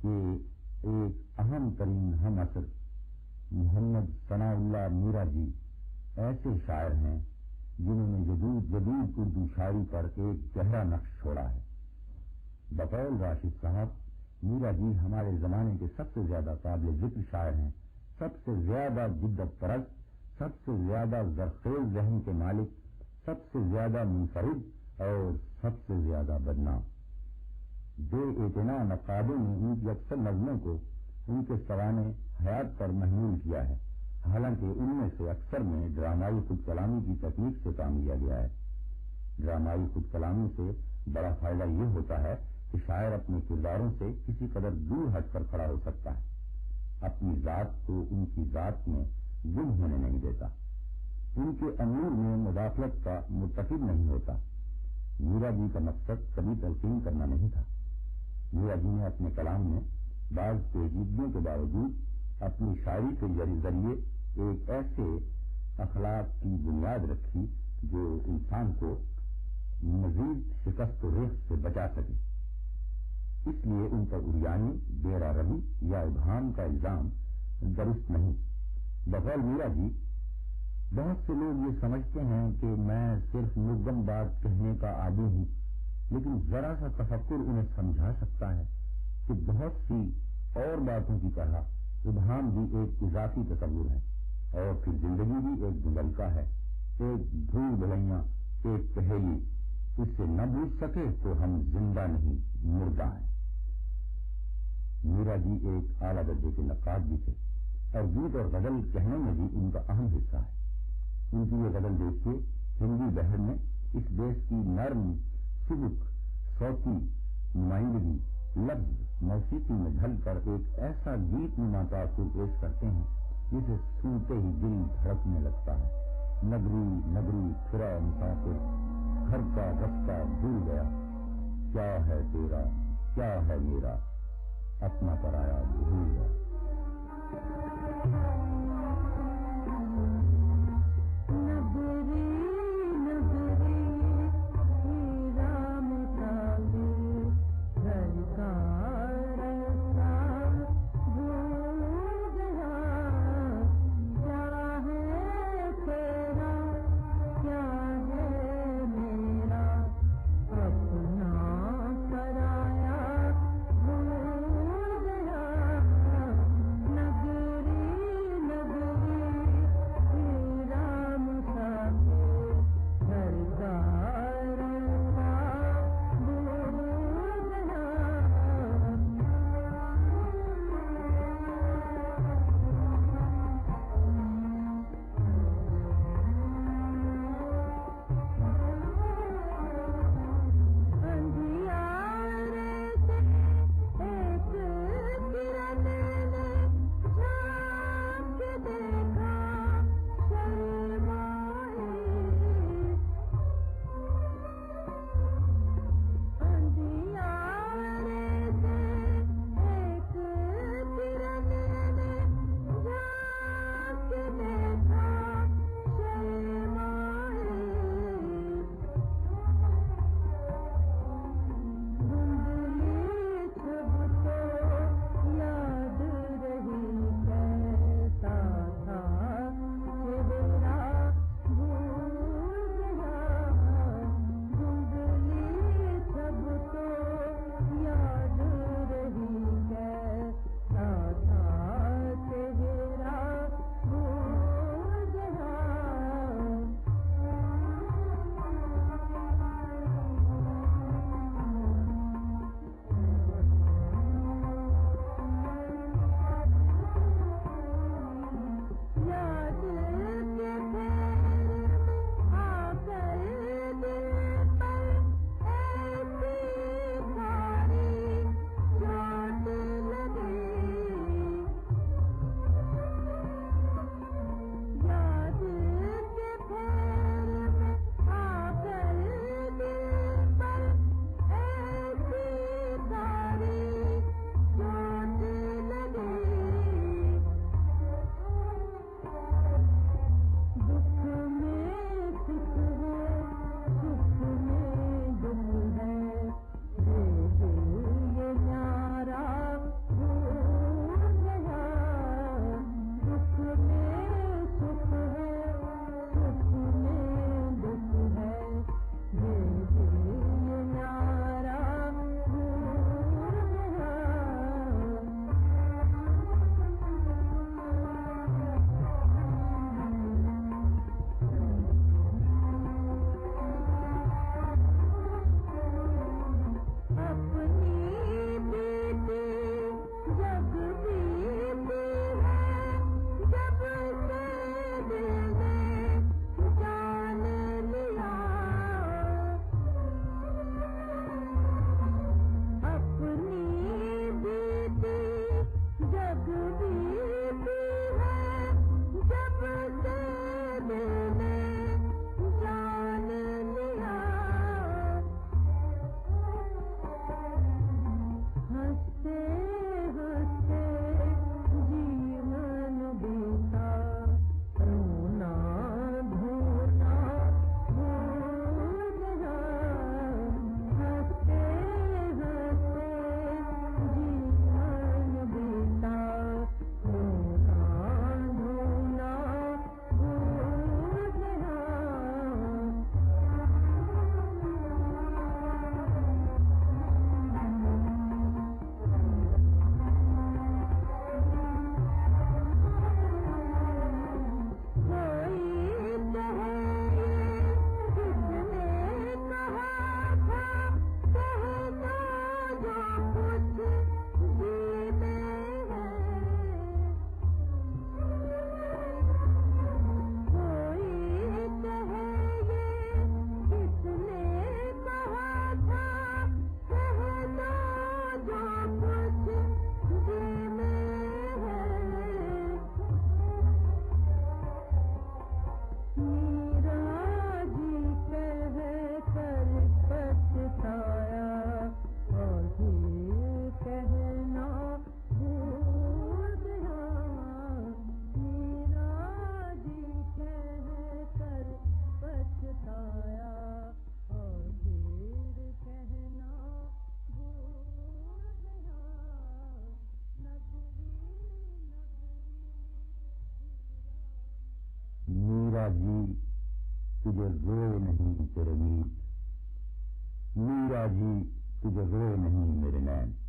कि एक अहम तरीन हम असर मोहम्मद सनाउल्लाह मीरा जी ऐसे शायर हैं जिन्होंने जदीद उर्दू शायरी पर एक गहरा नक्श छोड़ा है। बकौल राशिद साहब, मीरा जी हमारे जमाने के सबसे ज्यादा काबिल जिक्र शायर हैं, सबसे ज्यादा जिद्दत परस्त, सबसे ज्यादा जरखेज जहन के मालिक, सबसे ज्यादा मुनफरिद और सबसे ज्यादा बदनाम। बेइतना नकादों ने उनकी अक्सर नज़मों को उनके सवाने हयात पर महमूल किया है, हालांकि उनमें से अक्सर में ड्रामाई खुद कलामी की तकनीक से काम लिया गया है। ड्रामाई खुद कलामी से बड़ा फायदा ये होता है कि शायर अपने किरदारों से किसी कदर दूर हटकर खड़ा हो सकता है, अपनी जात को उनकी जात में गुम होने नहीं देता, उनके अमूर में मुदाखलत का मुतकिद नहीं होता। मीरा जी का मकसद कभी तलकीन करना नहीं था। मीरा जी ने अपने कलाम में बाज पेचीदगियों के बावजूद अपनी शायरी के जरिए एक ऐसे अखलाक की बुनियाद रखी जो इंसान को मजीद शिकस्त रेख से बचा सके। इसलिए उन पर उरियानी, बेरा रवी या उभाम का इल्जाम दुरुस्त नहीं। बकौल मीरा जी, बहुत से लोग ये समझते हैं कि मैं सिर्फ मुद्दम बात कहने का आदी हूं, लेकिन जरा सा तफक्कुर उन्हें समझा सकता है कि बहुत सी और बातों की तरह उभाम भी एक इजाफी तस्वुर है, और फिर जिंदगी भी एक गुलका है, एक भूल भुलैया, एक पहेली। इससे न बूझ सके तो हम जिंदा नहीं मुर्दा हैं। मीरा जी एक आला दर्जे के नक्काद भी थे और गीत और गजल कहने में भी उनका अहम हिस्सा है। उनकी ये गजल देखिए, हिंदी बहर में इस देश की नर्म, सुबुक, सौती नुमाइंदगी लफ्ज मौसीकी में ढलकर एक ऐसा गीत नुमा तासुर पेश करते हैं जिसे सुनते ही दिल धड़कने लगता है। नगरी नगरी फिरा मुसाफिर, घर का रास्ता भूल गया, क्या है तेरा क्या है मेरा, अपना पराया भूल गया। मीरा जी तुझे रोए नहीं तेरे मीत, मीरा जी तुझे रोए नहीं मेरे नैन।